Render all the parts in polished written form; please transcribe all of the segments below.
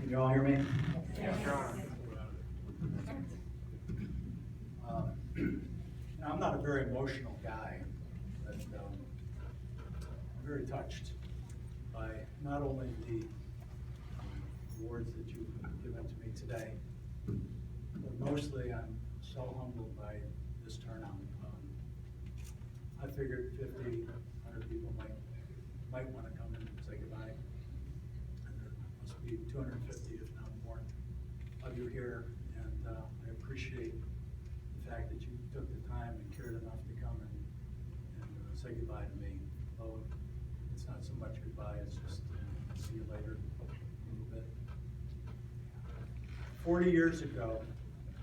Can you all hear me? Now, I'm not a very emotional guy, but I'm very touched by not only the awards that you've given to me today, but mostly I'm so humbled by this turnout. I figured 50, 100 people might want to come in and say goodbye. And there must be 250, if not more, of you here, and I appreciate the fact that you took the time and cared enough to come and say goodbye to me. Although it's not so much goodbye, it's just see you later a little bit. 40 years ago,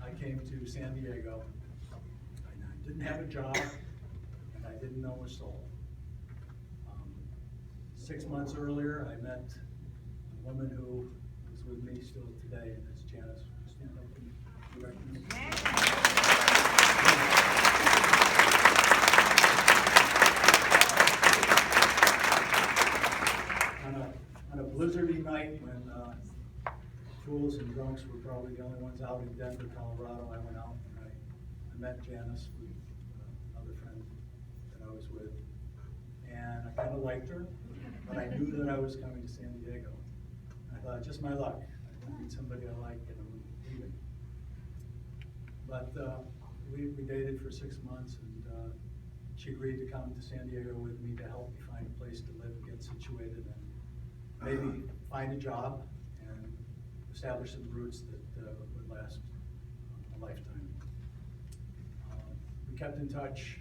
I came to San Diego, and I didn't have a job, and I didn't know a soul. 6 months earlier, I met a woman who is with me still today, and it's Janice. Stand up and direct me. On a blizzardy night when fools and drunks were probably the only ones out in Denver, Colorado, I went out and I met Janice with another friend that I was with. And I kind of liked her, but I knew that I was coming to San Diego. And I thought, just my luck. I meet somebody I like and I'm leaving. But we dated for 6 months, and she agreed to come to San Diego with me to help me find a place to live, get situated, and maybe find a job and establish some roots that would last a lifetime. We kept in touch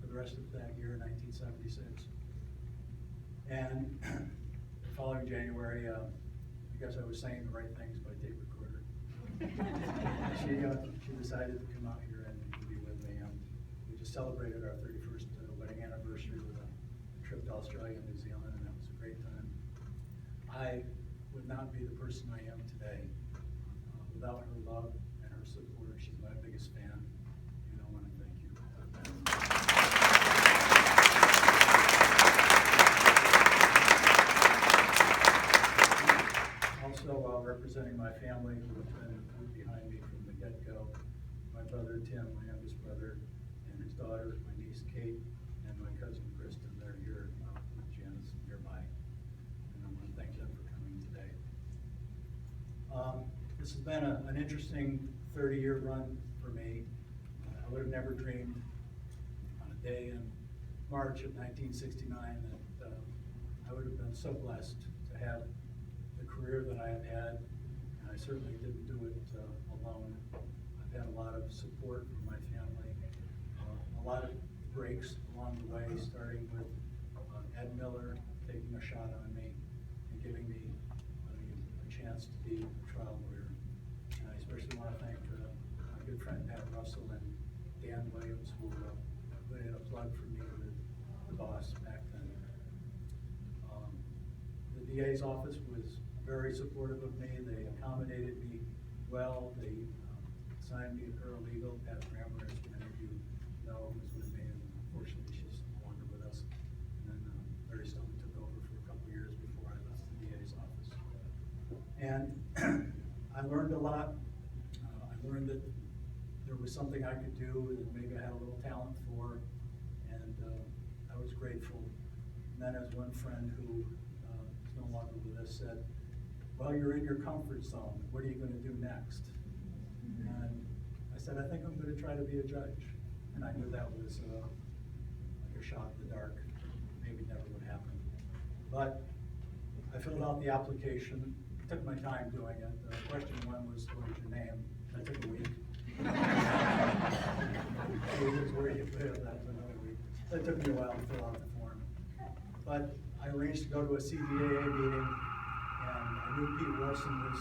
for the rest of that year, 1976. And the following January, I guess I was saying the right things by tape recorder. She decided to come out here and be with me. We just celebrated our 31st wedding anniversary with a trip to Australia and New Zealand, and that was a great time. I would not be the person I am today without her love and her support. She's my biggest fan, and I want to thank you. Also, representing my family who have been behind me from the get-go, my brother Tim, my youngest brother, and his daughter, my niece Kate, and my cousin Kristen. They're here with Janice nearby, and I want to thank them for coming today. This has been an interesting 30-year run for me. I would have never dreamed on a day in March of 1969 that I would have been so blessed to have the career that I have had, and I certainly didn't do it alone. I've had a lot of support from my family, a lot of breaks along the way, starting with Ed Miller taking a shot on me and giving me a chance to be a trial lawyer. And I especially want to thank my good friend Pat Russell and Dan Williams, who put in a plug for me with the boss back then. The DA's office was very supportive of me. They accommodated me well. They assigned me a paralegal. Pat Brammer, as many of you know, was with me, and unfortunately she's no longer with us. And then Larry Stone took over for a couple of years before I left the DA's office. And I learned a lot. I learned that there was something I could do that maybe I had a little talent for, and I was grateful. And then as one friend who is no longer with us said, well, you're in your comfort zone. What are you going to do next? And I said, I think I'm going to try to be a judge. And I knew that was like a shot in the dark. Maybe never would happen. But I filled out the application. It took my time doing it. Question one was, what is your name? That took a week. Where you live, that was another week. That took me a while to fill out the form. But I arranged to go to a CDAA meeting, and I knew Pete Wilson was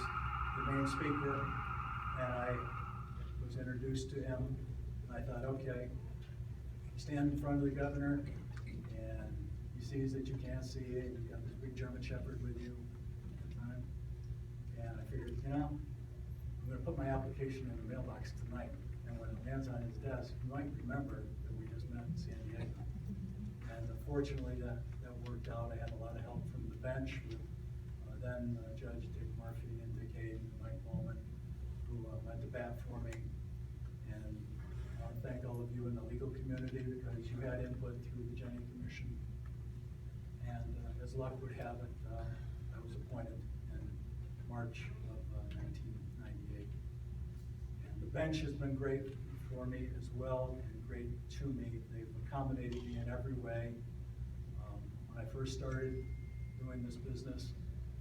the main speaker, and I was introduced to him. And I thought, okay, you stand in front of the governor, and he sees that you can't see, and you've got this big German Shepherd with you at the time. And I figured, I'm going to put my application in the mailbox tonight, and when it lands on his desk, you might remember that we just met in San Diego. And fortunately, that worked out. I had a lot of help from the bench with then Judge Dick Murphy and Dick went to bat for me. And I want to thank all of you in the legal community because you had input through the Jenny Commission. And as luck would have it, I was appointed in March of 1998. And the bench has been great for me as well and great to me. They've accommodated me in every way. When I first started doing this business,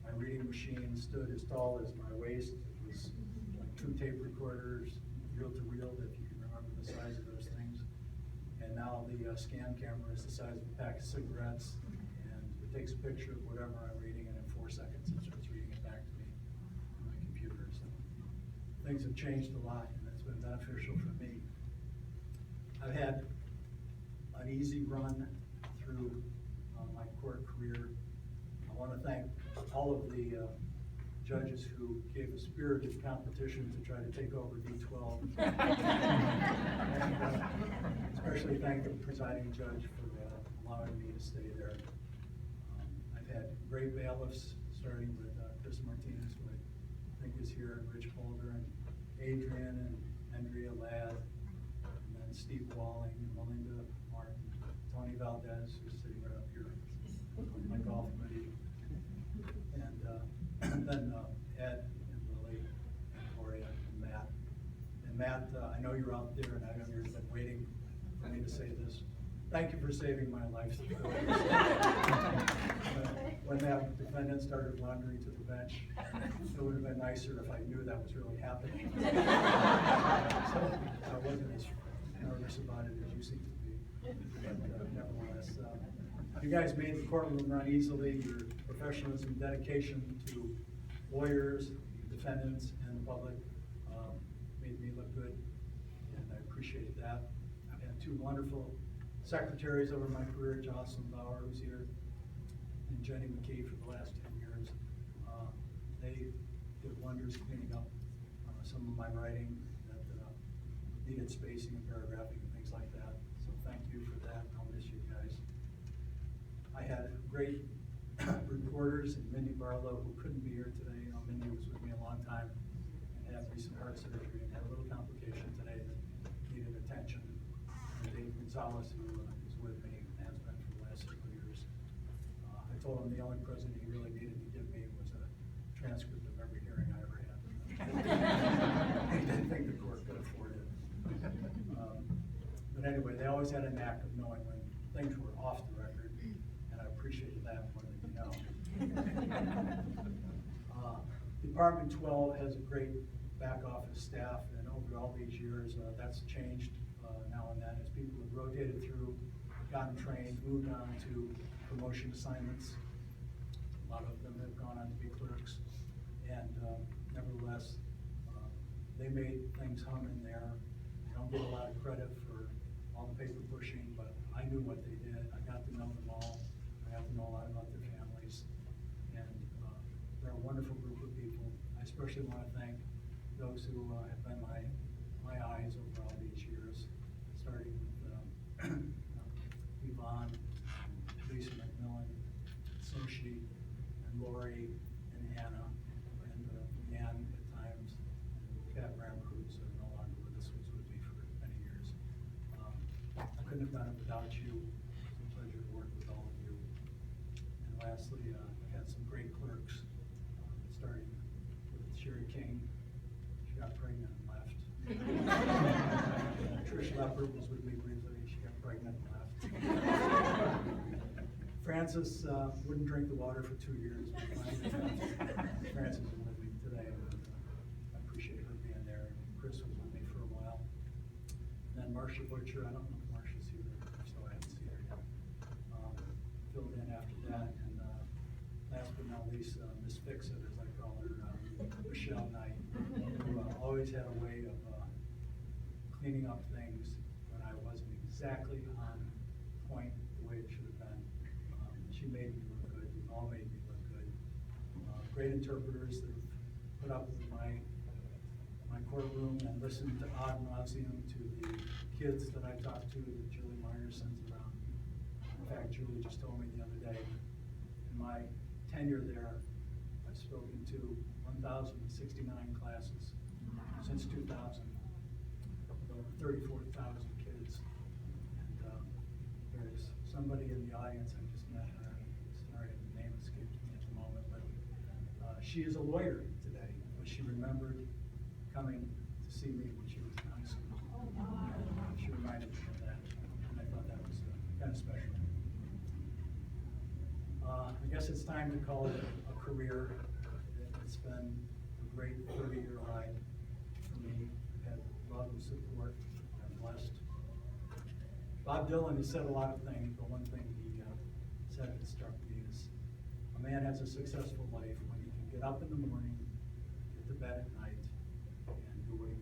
my reading machine stood as tall as my waist. It was like 2 tape recorders, reel to reel, if you can remember the size of those things. And now the scan camera is the size of a pack of cigarettes, and it takes a picture of whatever I'm reading, and in 4 seconds it starts reading it back to me on my computer. So things have changed a lot, and it's been beneficial for me. I've had an easy run through my court career. I want to thank all of the judges who gave a spirited competition to try to take over D12. And, especially thank the presiding judge for allowing me to stay there. I've had great bailiffs, starting with Chris Martinez, who I think is here, and Rich Polder, and Adrian, and Andrea Ladd, and then Steve Walling, and Melinda Martin, Tony Valdez, who's sitting right up here on my golf committee, and then Ed and Lily and Gloria and Matt. And Matt, I know you're out there, and I know you've been waiting for me to say this. Thank you for saving my life. When that defendant started wandering to the bench, it would have been nicer if I knew that was really happening. So I wasn't as nervous about it as you seem to be. But nevertheless, you guys made the courtroom run easily. Your professionalism, dedication to lawyers, defendants, and the public made me look good, and I appreciate that. I've had 2 wonderful secretaries over my career, Jocelyn Bauer, who's here, and Jenny McKee for the last 10 years. They did wonders cleaning up some of my writing that needed spacing and paragraphing and things like that. So thank you for that. I'll miss you guys. I had great reporters, and Mindy Barlow, who couldn't be here today. You know, Mindy was with me a long time and had recent heart surgery and had a little complication today that needed attention. And Dave Gonzalez, who is with me and has been for the last several years. I told him the only present he really needed to give me was a transcript of every hearing I ever had. He didn't think the court could afford it. But anyway, they always had a knack of knowing when things were off the record, and I appreciated that more than you know. Department 12 has a great back office staff, and over all these years, that's changed now and then as people have rotated through, gotten trained, moved on to promotion assignments. A lot of them have gone on to be clerks, and nevertheless, they made things hum in there. I don't get a lot of credit for all the paper pushing, but I knew what they did. I got to know them all. I got to know a lot about their families, and they're a wonderful group of people. I especially want to thank those who have been my eyes over all these years, starting with Yvonne, Lisa McMillan, Soshi, and Lori, and Anna, and Leanne at times, and Pat Brammer, who's no longer with us, was with me for many years. I couldn't have done it without you. It's a pleasure to work with all of you. And lastly, I had some great clerks, starting with Sherry King. She got pregnant and left. Trish Leopard was with me briefly. She got pregnant and left. Frances wouldn't drink the water for 2 years. Frances is with me today. I appreciate her being there. Chris was with me for a while. And then Marcia Butcher, I don't know if Marcia's here, so I haven't seen her yet. Filled in after that. And last but not least, Miss Fix-It, as I call her, Michelle Knight, who always had a way of cleaning up things when I wasn't exactly on point the way it should have been. She made me look good. We all made me look good. Great interpreters that have put up with my courtroom and listened ad nauseum to the kids that I talked to, that Julie Meyer sends around. In fact, Julie just told me the other day, in my tenure there, I've spoken to 1,069 classes. since 2000, over 34,000 kids. And there's somebody in the audience, I just met her, sorry, the name escaped me at the moment, but she is a lawyer today, but she remembered coming to see me when she was in high school. And she reminded me of that, and I thought that was kind of special. I guess it's time to call it a career. It's been a great 30-year ride for me. I've had love and support. I'm blessed. Bob Dylan has said a lot of things, but one thing he said that struck me is, a man has a successful life when he can get up in the morning, get to bed at night, and do what he